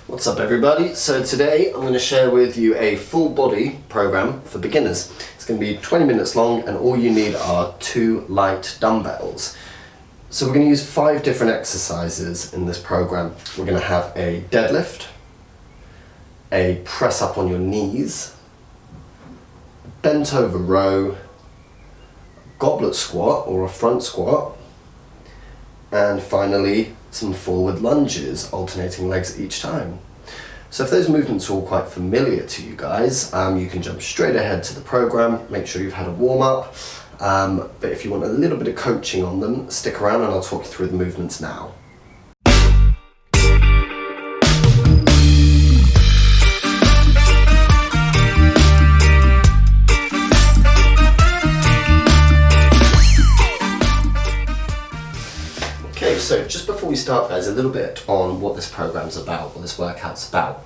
What's up everybody? So today I'm going to share with you a full body program for beginners. It's going to be 20 minutes long and all you need are 2 light dumbbells. So we're going to use 5 different exercises in this program. We're going to have a deadlift, a press up on your knees, bent over row, goblet squat or a front squat, and finally some forward lunges, alternating legs each time. So if those movements are all quite familiar to you guys, you can jump straight ahead to the program, make sure you've had a warm up, but if you want a little bit of coaching on them, stick around and I'll talk you through the movements now. Okay, so just before we start guys, a little bit on what this program's about, what this workout's about.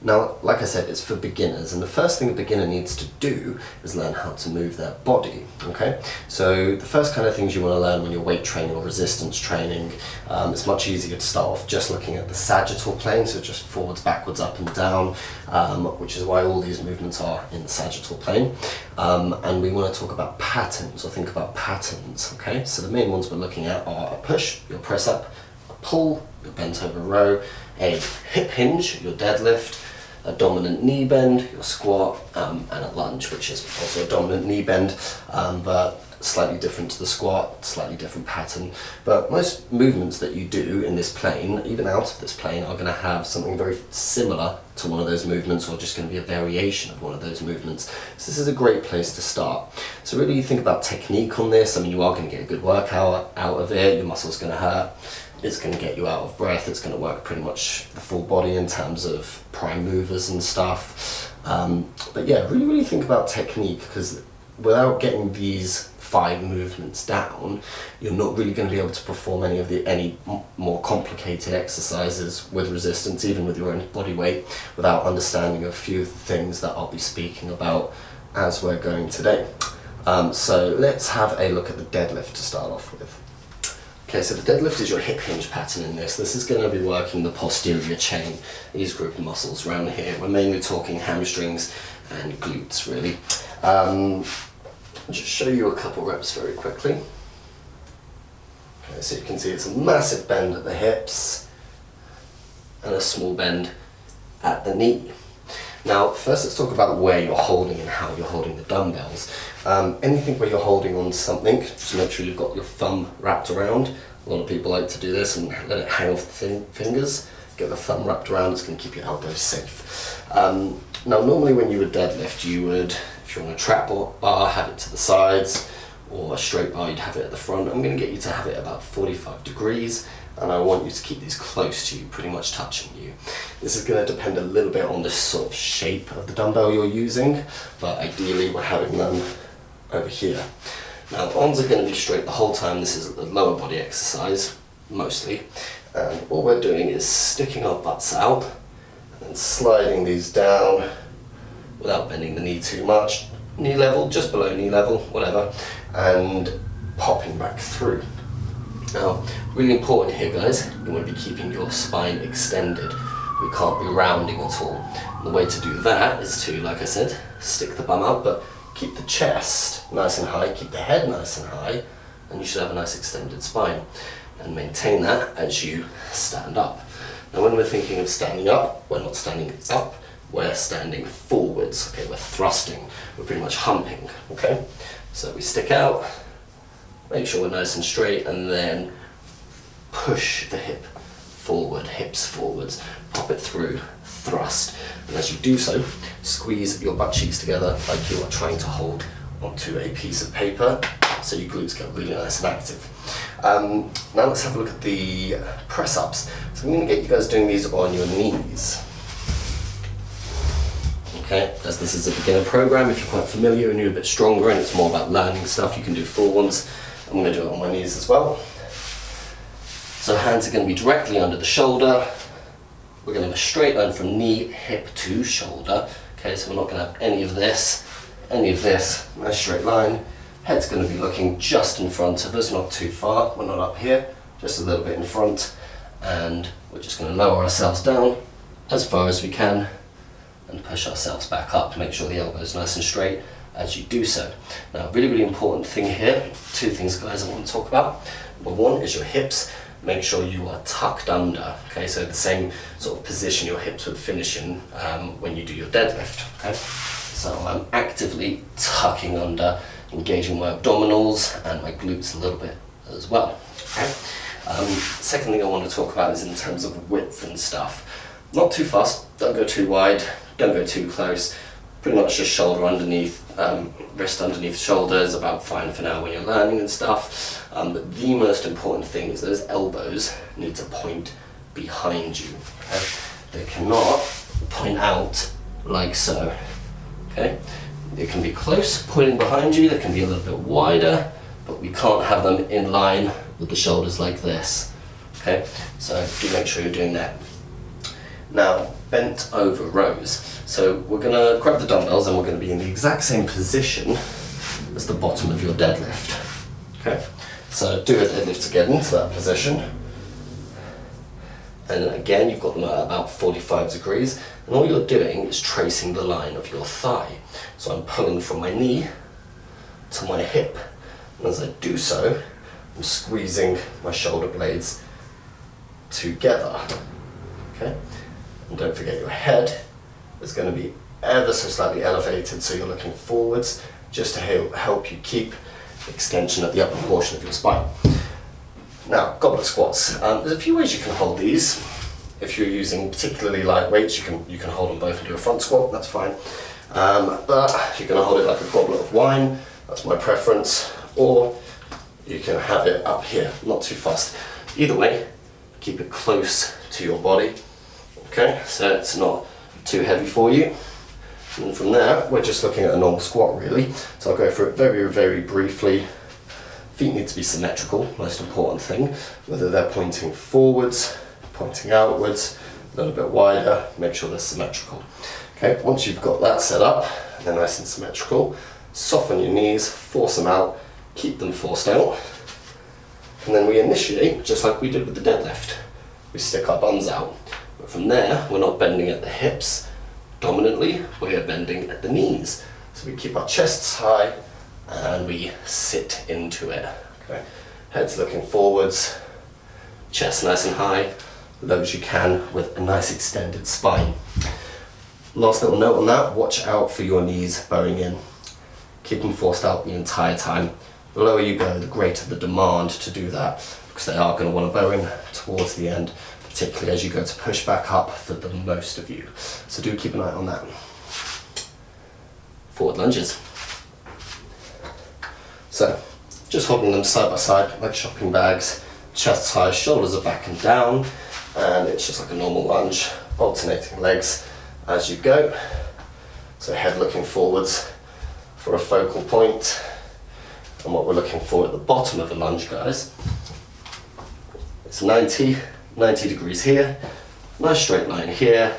Now, like I said, it's for beginners, and the first thing a beginner needs to do is learn how to move their body, okay? So the first kind of things you want to learn when you're weight training or resistance training, it's much easier to start off just looking at the sagittal plane, so just forwards, backwards, up and down, which is why all these movements are in the sagittal plane. And we want to talk about patterns, or think about patterns, okay? So the main ones we're looking at are a push, your press up, a pull, your bent over row, a hip hinge, your deadlift, a dominant knee bend, your squat, and a lunge, which is also a dominant knee bend, but slightly different to the squat, slightly different pattern. But most movements that you do in this plane, even out of this plane, are going to have something very similar to one of those movements, or just going to be a variation of one of those movements. So this is a great place to start. So really think about technique on this. I mean, you are going to get a good workout out of it, your muscles going to hurt, it's going to get you out of breath, it's going to work pretty much the full body in terms of prime movers and stuff. But yeah, really think about technique, because without getting these 5 movements down, you're not really going to be able to perform any more complicated exercises with resistance, even with your own body weight, without understanding a few of the things that I'll be speaking about as we're going today. So let's have a look at the deadlift to start off with. Okay, so the deadlift is your hip hinge pattern in this. This is going to be working the posterior chain, these group of muscles around here. We're mainly talking hamstrings and glutes, really. I'll just show you a couple reps very quickly. Okay, so you can see it's a massive bend at the hips and a small bend at the knee. Now, first let's talk about where you're holding and how you're holding the dumbbells. Anything where you're holding on to something, just make sure you've got your thumb wrapped around. A lot of people like to do this and let it hang off the fingers. Get the thumb wrapped around, it's going to keep your elbows safe. Now, normally when you would deadlift, you would, if you're on a trap bar, have it to the sides, or a straight bar, you'd have it at the front. I'm going to get you to have it about 45 degrees. And I want you to keep these close to you, pretty much touching you. This is going to depend a little bit on the sort of shape of the dumbbell you're using, but ideally we're having them over here. Now, arms are going to be straight the whole time. This is a lower body exercise, mostly. And all we're doing is sticking our butts out and sliding these down without bending the knee too much. Knee level, just below knee level, whatever, and popping back through. Now, really important here guys, you want to be keeping your spine extended. We can't be rounding at all. And the way to do that is to, like I said, stick the bum out, but keep the chest nice and high, keep the head nice and high, and you should have a nice extended spine. And maintain that as you stand up. Now when we're thinking of standing up, we're not standing up, we're standing forwards, okay, we're thrusting, we're pretty much humping, okay? So we stick out, make sure we're nice and straight, and then push the hip forward, hips forwards, pop it through, thrust. And as you do so, squeeze your butt cheeks together like you are trying to hold onto a piece of paper, so your glutes get really nice and active. Now let's have a look at the press-ups. So I'm going to get you guys doing these on your knees. Okay, as this is a beginner program, if you're quite familiar and you're a bit stronger and it's more about learning stuff, you can do full ones. I'm going to do it on my knees as well. So hands are going to be directly under the shoulder. We're going to have a straight line from knee, hip to shoulder. Okay, so we're not going to have any of this, nice straight line. Head's going to be looking just in front of us, not too far. We're not up here, just a little bit in front. And we're just going to lower ourselves down as far as we can and push ourselves back up to make sure the elbow is nice and straight as you do so. Now, really, really important thing here, two things guys I want to talk about. Number one is your hips. Make sure you are tucked under, okay? So the same sort of position your hips would finish in when you do your deadlift, okay? So I'm actively tucking under, engaging my abdominals and my glutes a little bit as well, okay? Second thing I want to talk about is in terms of width and stuff. Not too fast, don't go too wide, don't go too close. Pretty much just shoulder underneath, wrist underneath shoulders, about fine for now when you're learning and stuff. But the most important thing is those elbows need to point behind you. Okay? They cannot point out like so. Okay? They can be close, pointing behind you, they can be a little bit wider, but we can't have them in line with the shoulders like this. Okay? So do make sure you're doing that. Now, bent over rows. So we're going to grab the dumbbells and we're going to be in the exact same position as the bottom of your deadlift. Okay, so do a deadlift to get into that position. And again, you've got them at about 45 degrees. And all you're doing is tracing the line of your thigh. So I'm pulling from my knee to my hip. And as I do so, I'm squeezing my shoulder blades together. Okay, and don't forget your head is going to be ever so slightly elevated, so you're looking forwards just to help you keep extension at the upper portion of your spine. Now, goblet squats. There's a few ways you can hold these. If you're using particularly light weights, you can hold them both and do a front squat, that's fine. But you're going to hold it like a goblet of wine, that's my preference, or you can have it up here, not too fast. Either way, keep it close to your body, okay, so it's not too heavy for you. And from there, we're just looking at a normal squat really. So I'll go through it very, very briefly. Feet need to be symmetrical, most important thing. Whether they're pointing forwards, pointing outwards, a little bit wider, make sure they're symmetrical. Okay, once you've got that set up, they're nice and symmetrical, soften your knees, force them out, keep them forced out. And then we initiate, just like we did with the deadlift. We stick our buns out. But from there, we're not bending at the hips dominantly, we're bending at the knees. So we keep our chests high and we sit into it. Okay? Head's looking forwards, chest nice and high, low as you can with a nice extended spine. Last little note on that, watch out for your knees bowing in. Keep them forced out the entire time. The lower you go, the greater the demand to do that, because they are going to want to bow in towards the end, particularly as you go to push back up for the most of you. So do keep an eye on that. Forward lunges. So, just holding them side by side like shopping bags, chest high, shoulders are back and down, and it's just like a normal lunge, alternating legs as you go. So head looking forwards for a focal point. And what we're looking for at the bottom of the lunge, guys, it's 90 degrees here, nice straight line here.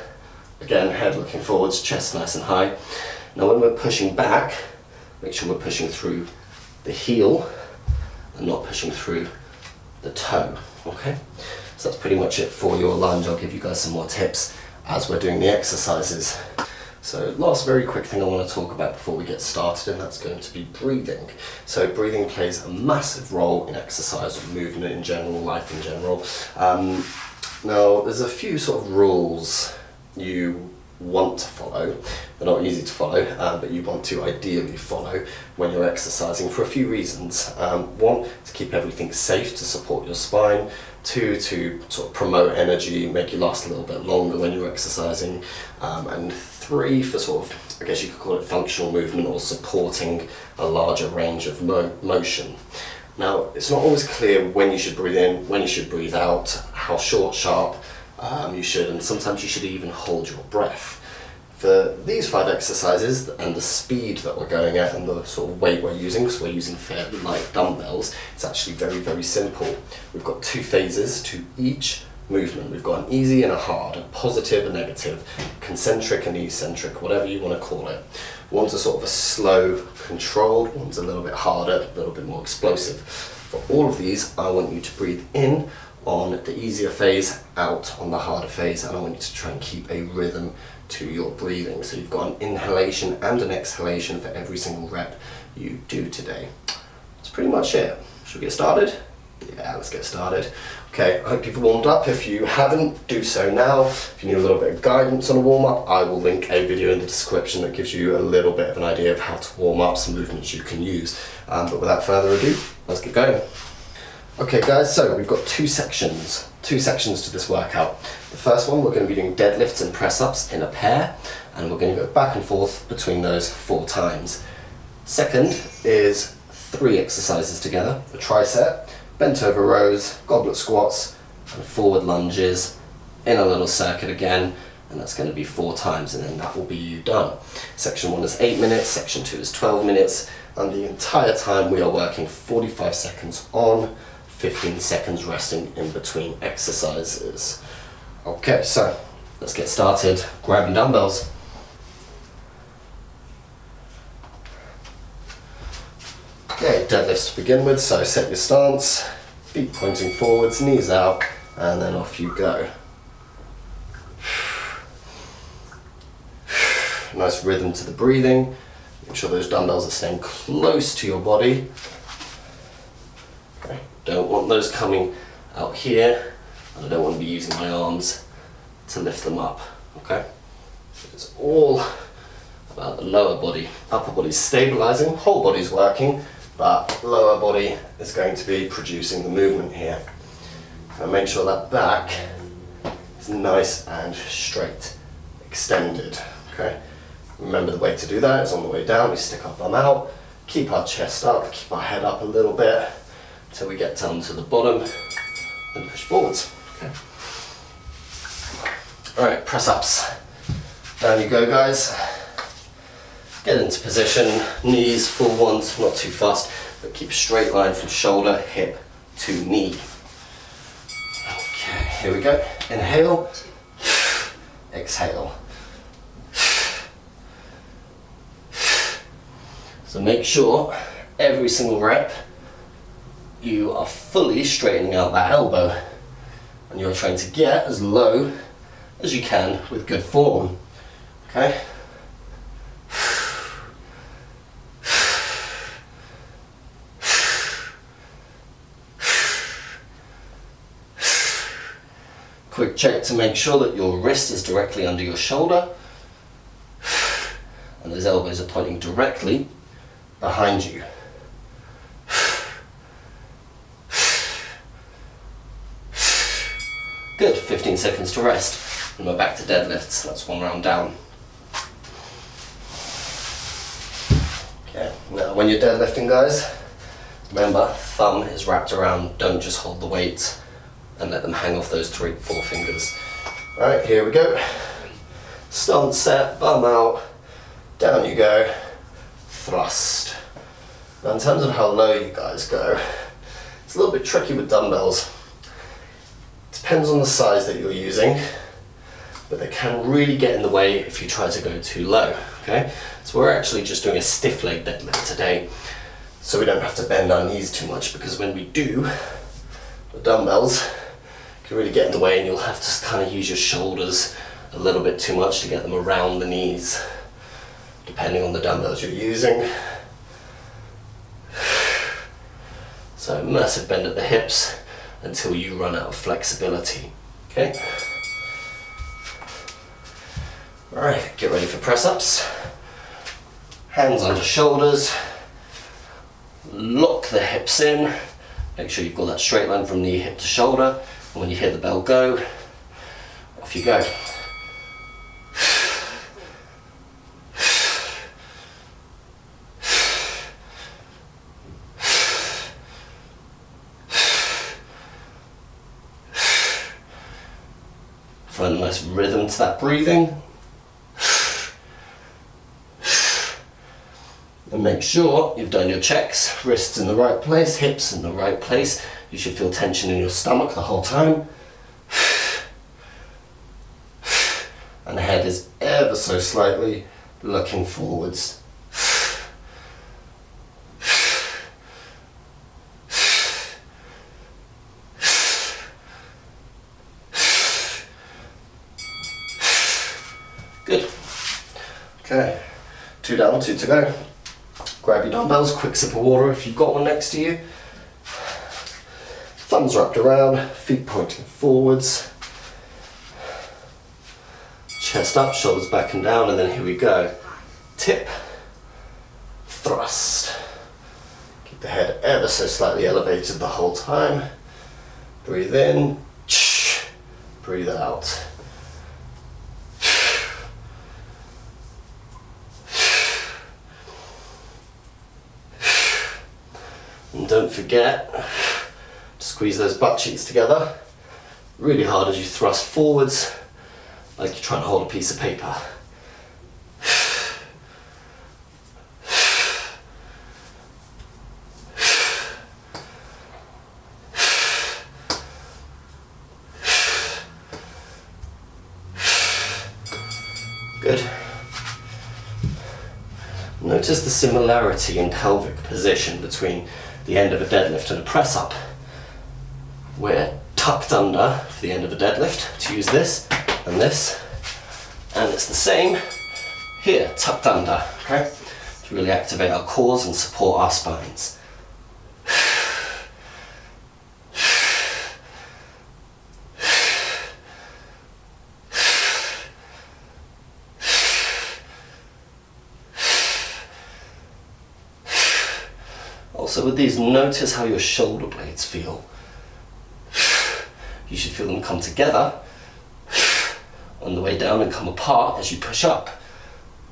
Again, head looking forwards, chest nice and high. Now when we're pushing back, make sure we're pushing through the heel and not pushing through the toe, okay? So that's pretty much it for your lunge. I'll give you guys some more tips as we're doing the exercises. So last very quick thing I want to talk about before we get started, and that's going to be breathing. So breathing plays a massive role in exercise or movement in general, life in general. Now there's a few sort of rules you want to follow. They're not easy to follow, but you want to ideally follow when you're exercising for a few reasons. One, to keep everything safe to support your spine. Two, to sort of promote energy, make you last a little bit longer when you're exercising. And three, for sort of, I guess you could call it functional movement or supporting a larger range of motion. Now, it's not always clear when you should breathe in, when you should breathe out, how short, sharp you should, and sometimes you should even hold your breath. For these 5 exercises and the speed that we're going at and the sort of weight we're using, because we're using fairly light dumbbells, it's actually very, very simple. We've got 2 phases to each movement. We've got an easy and a hard, a positive and negative, concentric and eccentric, whatever you want to call it. One's a sort of a slow, controlled, one's a little bit harder, a little bit more explosive. For all of these, I want you to breathe in on the easier phase, out on the harder phase, and I want you to try and keep a rhythm to your breathing. So you've got an inhalation and an exhalation for every single rep you do today. That's pretty much it. Should we get started? Yeah, let's get started. Okay, I hope you've warmed up. If you haven't, do so now. If you need a little bit of guidance on a warm-up, I will link a video in the description that gives you a little bit of an idea of how to warm up, some movements you can use. But without further ado, let's get going. Okay guys, so we've got two sections to this workout. The first one, we're going to be doing deadlifts and press-ups in a pair, and we're going to go back and forth between those 4 times. Second is 3 exercises together: a tricep, bent over rows, goblet squats, and forward lunges in a little circuit again, and that's going to be 4 times, and then that will be you done. Section 1 is 8 minutes, section 2 is 12 minutes, and the entire time we are working 45 seconds on, 15 seconds resting in between exercises. Okay, so let's get started grabbing dumbbells. Okay, deadlifts to begin with, so set your stance, feet pointing forwards, knees out, and then off you go. Nice rhythm to the breathing. Make sure those dumbbells are staying close to your body. Okay. Don't want those coming out here, and I don't want to be using my arms to lift them up. Okay? So it's all about the lower body. Upper body's stabilizing, whole body's working, but lower body is going to be producing the movement here. And make sure that back is nice and straight, extended. Okay? Remember, the way to do that is on the way down, we stick our bum out, keep our chest up, keep our head up a little bit until we get down to the bottom and push forwards. Okay. Alright, press ups. Down you go, guys. Get into position, knees full ones, not too fast, but keep a straight line from shoulder, hip to knee. Okay, here we go. Inhale, exhale. So make sure every single rep you are fully straightening out that elbow, and you're trying to get as low as you can with good form. Okay? Quick check to make sure that your wrist is directly under your shoulder and those elbows are pointing directly behind you. Good, 15 seconds to rest. And we're back to deadlifts, that's 1 round down. Okay, now when you're deadlifting, guys, remember, thumb is wrapped around, don't just hold the weight and let them hang off those 3 or 4 fingers. Alright, here we go. Stance set, bum out, down you go, thrust. Now in terms of how low you guys go, it's a little bit tricky with dumbbells. Depends on the size that you're using, but they can really get in the way if you try to go too low. Okay, so we're actually just doing a stiff leg deadlift today, so we don't have to bend our knees too much, because when we do, the dumbbells can really get in the way and you'll have to kind of use your shoulders a little bit too much to get them around the knees, depending on the dumbbells you're using. So massive bend at the hips until you run out of flexibility. Okay? Alright, get ready for press-ups. Hands under shoulders. Lock the hips in. Make sure you've got that straight line from knee, hip to shoulder. And when you hear the bell go, off you go. Find a nice rhythm to that breathing. And make sure you've done your checks, wrists in the right place, hips in the right place. You should feel tension in your stomach the whole time. And the head is ever so slightly looking forwards. Good. Okay, 2 down, 2 to go. Grab your dumbbells, quick sip of water if you've got one next to you. Thumbs wrapped around, feet pointing forwards. Chest up, shoulders back and down, and then here we go. Tip, thrust. Keep the head ever so slightly elevated the whole time. Breathe in, breathe out. And don't forget to squeeze those butt cheeks together really hard as you thrust forwards, like you're trying to hold a piece of paper. Good. Notice the similarity in pelvic position between the end of a deadlift and a press up. We're tucked under for the end of a deadlift to use this, and it's the same here, tucked under, okay? To really activate our cores and support our spines. Also with these, notice how your shoulder blades feel. You should feel them come together on the way down and come apart as you push up.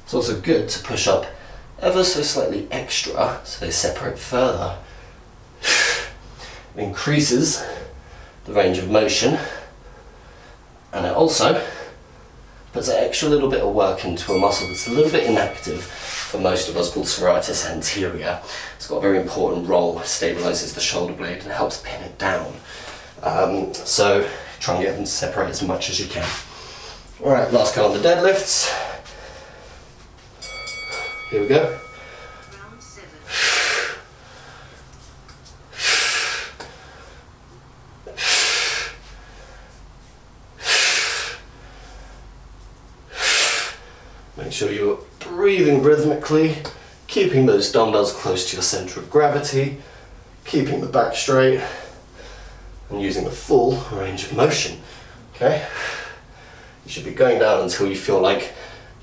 It's also good to push up ever so slightly extra so they separate further. It increases the range of motion, and it also puts an extra little bit of work into a muscle that's a little bit inactive for most of us, called serratus anterior. It's got a very important role, stabilizes the shoulder blade and helps pin it down. So try and get them to separate as much as you can. Alright, last count on the deadlifts. Here we go. Round 7. Make sure you're breathing rhythmically, keeping those dumbbells close to your center of gravity, keeping the back straight, and using the full range of motion. Okay? You should be going down until you feel like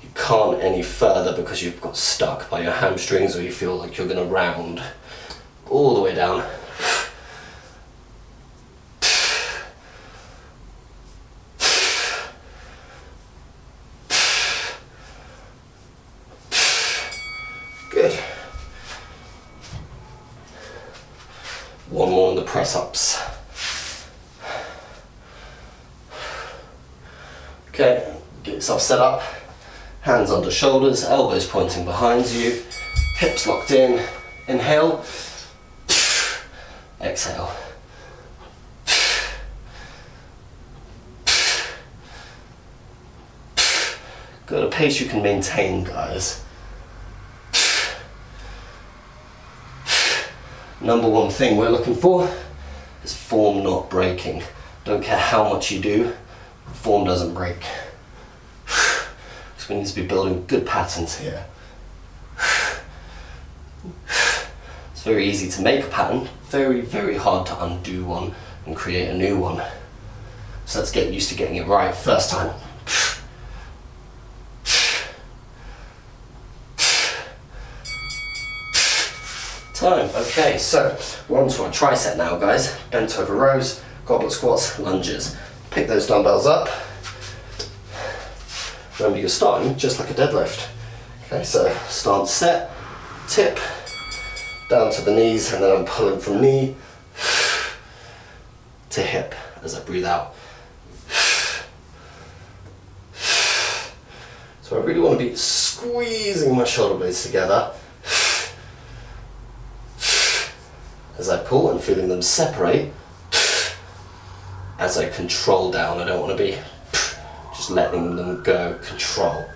you can't any further because you've got stuck by your hamstrings, or you feel like you're going to round all the way down. Good. One more on the press-ups. Okay, get yourself set up. Hands under shoulders, elbows pointing behind you, hips locked in. Inhale, exhale. Go at a pace you can maintain, guys. Number one thing we're looking for is form not breaking. Don't care how much you do, form doesn't break. So we need to be building good patterns here. It's very easy to make a pattern, very, very hard to undo one and create a new one. So let's get used to getting it right first time. Time. Okay, so we're on to our tricep now, guys. Bent over rows, goblet squats, lunges. Pick those dumbbells up. Remember, you're starting just like a deadlift. Okay, so stance set, tip, down to the knees, and then I'm pulling from knee to hip as I breathe out. So I really want to be squeezing my shoulder blades together as I pull and feeling them separate as I control down. I don't want to be just letting them go. Control.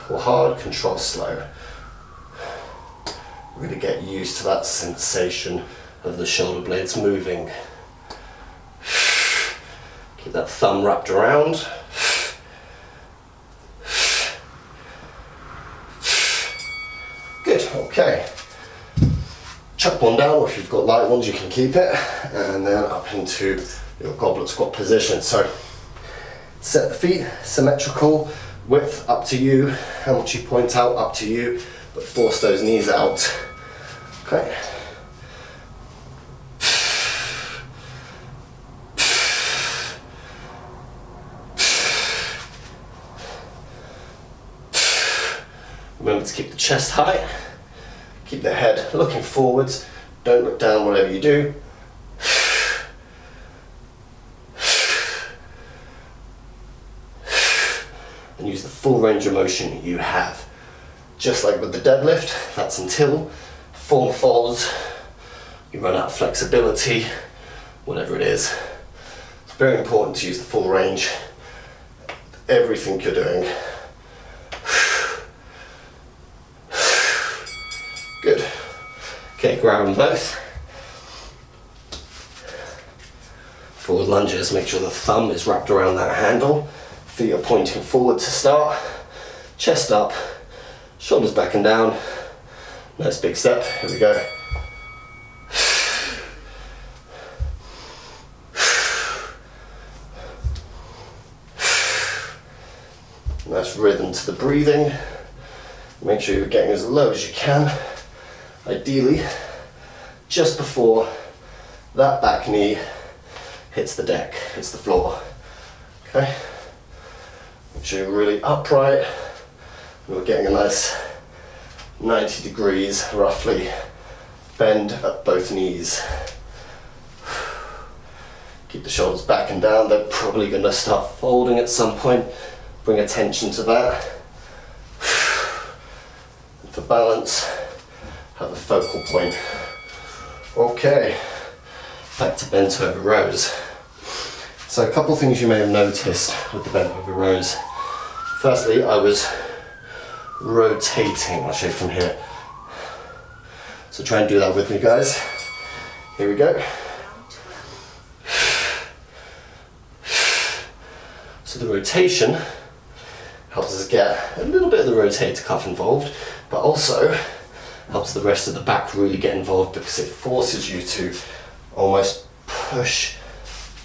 Pull hard, control slow. Really get used to that sensation of the shoulder blades moving. Keep that thumb wrapped around. Good, okay. Chuck one down, or if you've got light ones you can keep it, and then up into your goblet squat position. So set the feet symmetrical, width up to you, how much you point out up to you, but force those knees out. Okay. Remember to keep the chest high, keep the head looking forwards, don't look down whatever you do. And use the full range of motion you have. Just like with the deadlift, that's until form folds, you run out of flexibility, whatever it is. It's very important to use the full range, everything you're doing. Good. Okay, grab them both. Forward lunges, make sure the thumb is wrapped around that handle. Feet are pointing forward to start. Chest up, shoulders back and down. Nice big step, here we go. Nice rhythm to the breathing. Make sure you're getting as low as you can. Ideally, just before that back knee hits the deck, hits the floor. Okay? Make sure you're really upright. We're getting a nice 90 degrees, roughly, bend at both knees. Keep the shoulders back and down. They're probably going to start folding at some point. Bring attention to that. And for balance, have a focal point. Okay, back to bent over rows. So a couple of things you may have noticed with the bent over rows. Firstly, I was rotating. I'll show you from here. So try and do that with me, guys. Here we go. So the rotation helps us get a little bit of the rotator cuff involved, but also helps the rest of the back really get involved because it forces you to almost push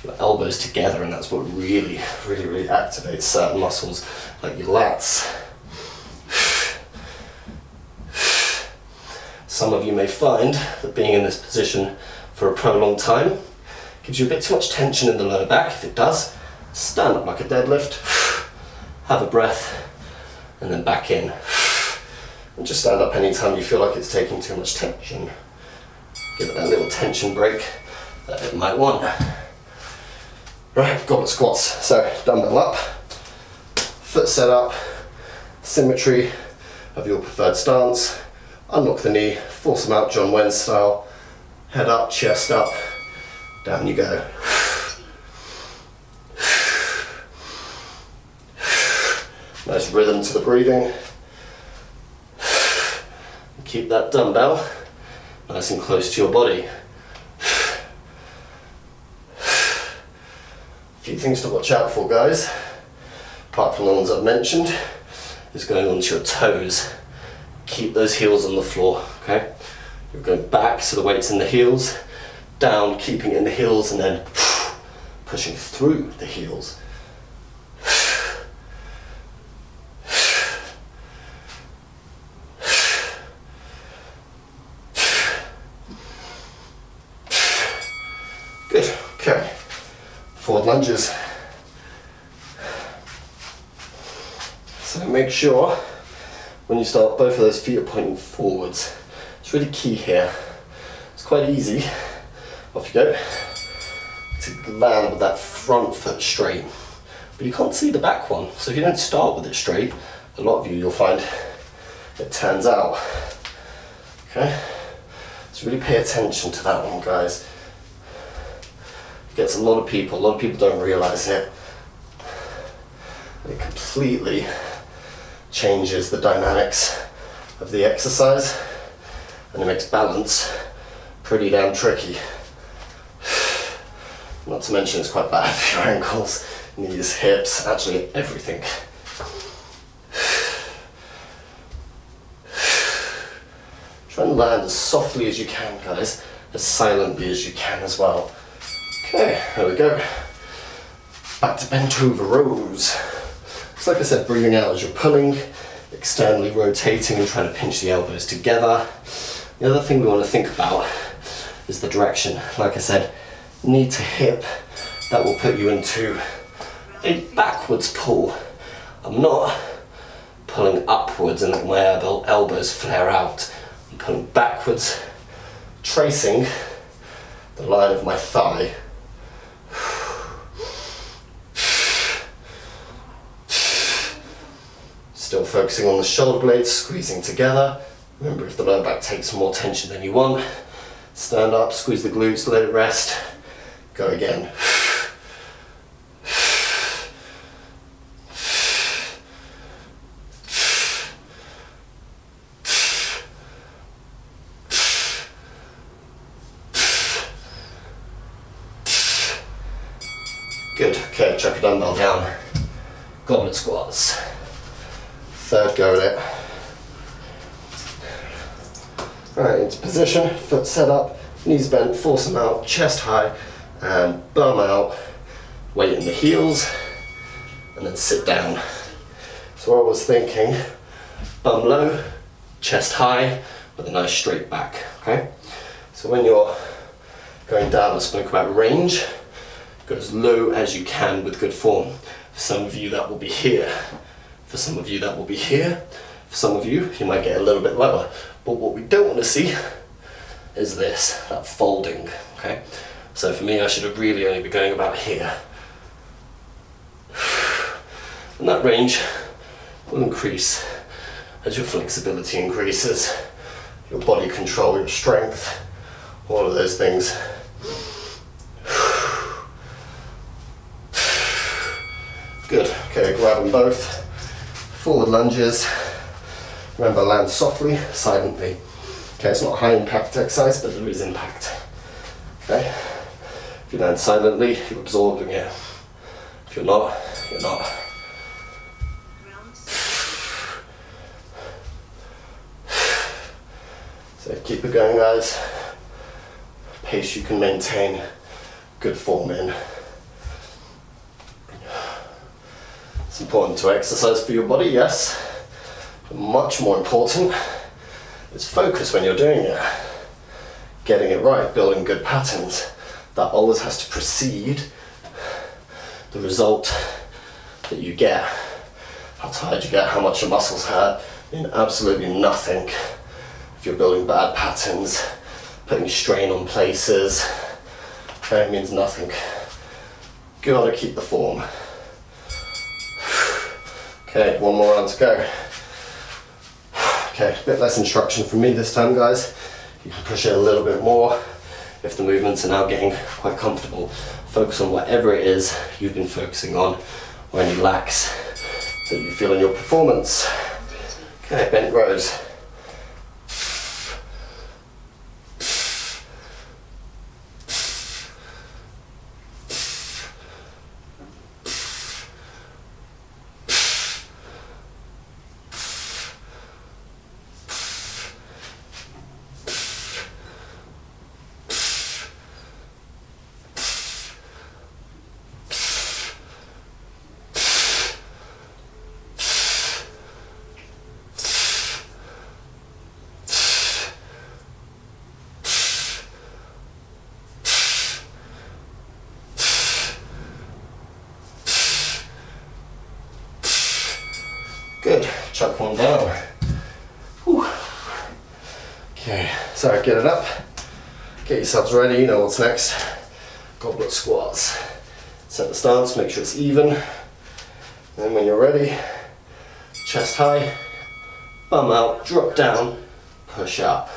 your elbows together, and that's what really activates certain muscles like your lats. Some of you may find that being in this position for a prolonged time gives you a bit too much tension in the lower back. If it does, stand up like a deadlift, have a breath, and then back in. And just stand up anytime you feel like it's taking too much tension. Give it that little tension break that it might want. Right, goblet squats. So dumbbell up, foot set up, symmetry of your preferred stance. Unlock the knee, force them out John Wayne style. Head up, chest up, down you go. Nice rhythm to the breathing. Keep that dumbbell nice and close to your body. A few things to watch out for, guys, apart from the ones I've mentioned, is going onto your toes. Keep those heels on the floor, okay? You're going back so the weight's in the heels, down, keeping it in the heels, and then pushing through the heels. Good, okay. Forward lunges. So make sure when you start, both of those feet are pointing forwards. It's really key here. It's quite easy, off you go, to land with that front foot straight. But you can't see the back one, so if you don't start with it straight, a lot of you, you'll find it turns out. Okay? So really pay attention to that one, guys. Gets a lot of people don't realise it. It completely changes the dynamics of the exercise, and it makes balance pretty damn tricky. Not to mention it's quite bad for your ankles, knees, hips, actually everything. Try and land as softly as you can, guys, as silently as you can as well. Okay, there we go. Back to bent over rows. So like I said, breathing out as you're pulling, externally rotating and trying to pinch the elbows together. The other thing we want to think about is the direction. Like I said, knee to hip, that will put you into a backwards pull. I'm not pulling upwards and letting my elbows flare out. I'm pulling backwards, tracing the line of my thigh. Still focusing on the shoulder blades, squeezing together. Remember, if the lower back takes more tension than you want, stand up, squeeze the glutes, let it rest. Go again. Good. Okay, chuck a dumbbell down. Goblet squats. Third go at it. Right, into position, foot set up, knees bent, force them out, chest high, and bum out, weight in the heels, and then sit down. So I was thinking, bum low, chest high, with a nice straight back, okay? So when you're going down, I spoke about range, go as low as you can with good form. For some of you that will be here, for some of you that will be here, for some of you, you might get a little bit lower. But what we don't want to see is this, that folding, okay? So for me, I should have really only be going about here. And that range will increase as your flexibility increases, your body control, your strength, all of those things. Good, okay, grab them both. Forward lunges. Remember, land softly, silently. Okay, it's not a high impact exercise, but there is impact. Okay? If you land silently, you're absorbing it. If you're not, you're not. So keep it going, guys. Pace you can maintain, good form in. It's important to exercise for your body, yes. But much more important is focus when you're doing it. Getting it right, building good patterns. That always has to precede the result that you get. How tired you get, how much your muscles hurt, mean absolutely nothing if you're building bad patterns, putting strain on places. Okay, it means nothing. Gotta keep the form. Okay, one more round to go. Okay, a bit less instruction from me this time, guys. You can push it a little bit more if the movements are now getting quite comfortable. Focus on whatever it is you've been focusing on, or any lacks that you feel in your performance. Okay, bent rows. Good, chuck one down. Whew. Okay, so get it up. Get yourselves ready, you know what's next. Goblet squats. Set the stance, make sure it's even. Then when you're ready, chest high, bum out, drop down, push up.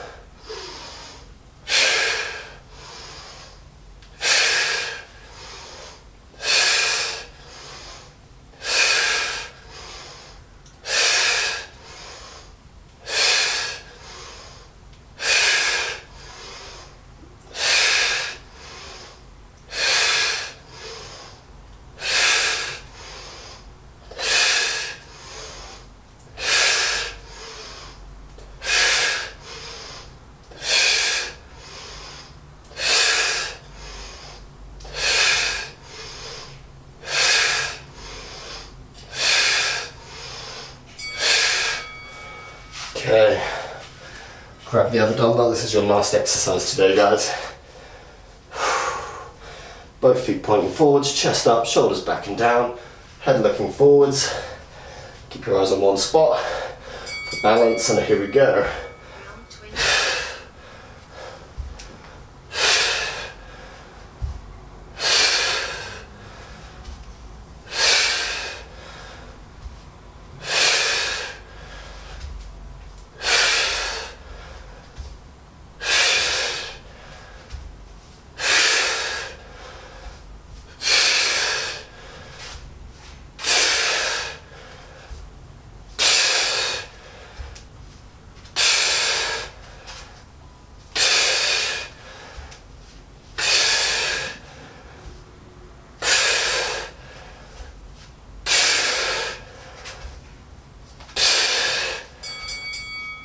Okay, grab the other dumbbell. This is your last exercise today, guys. Both feet pointing forwards, chest up, shoulders back and down, head looking forwards. Keep your eyes on one spot for balance, and here we go.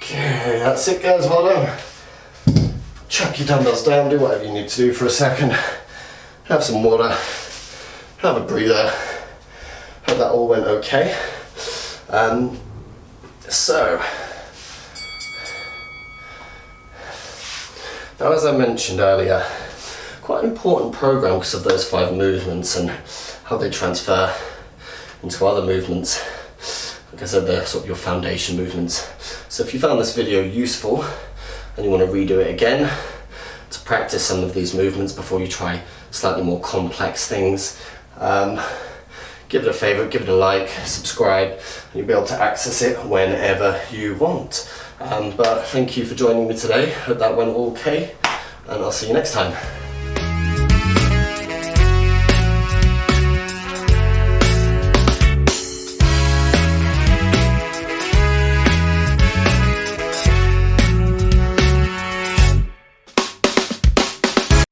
Okay, that's it guys, well done. Chuck your dumbbells down, do whatever you need to do for a second. Have some water, have a breather. Hope that all went okay. So, now as I mentioned earlier, quite an important program because of those 5 movements and how they transfer into other movements. Like I said, they're sort of your foundation movements. So if you found this video useful and you want to redo it again to practice some of these movements before you try slightly more complex things, give it a favourite, give it a like, subscribe, and you'll be able to access it whenever you want. But thank you for joining me today. Hope that went all okay, and I'll see you next time.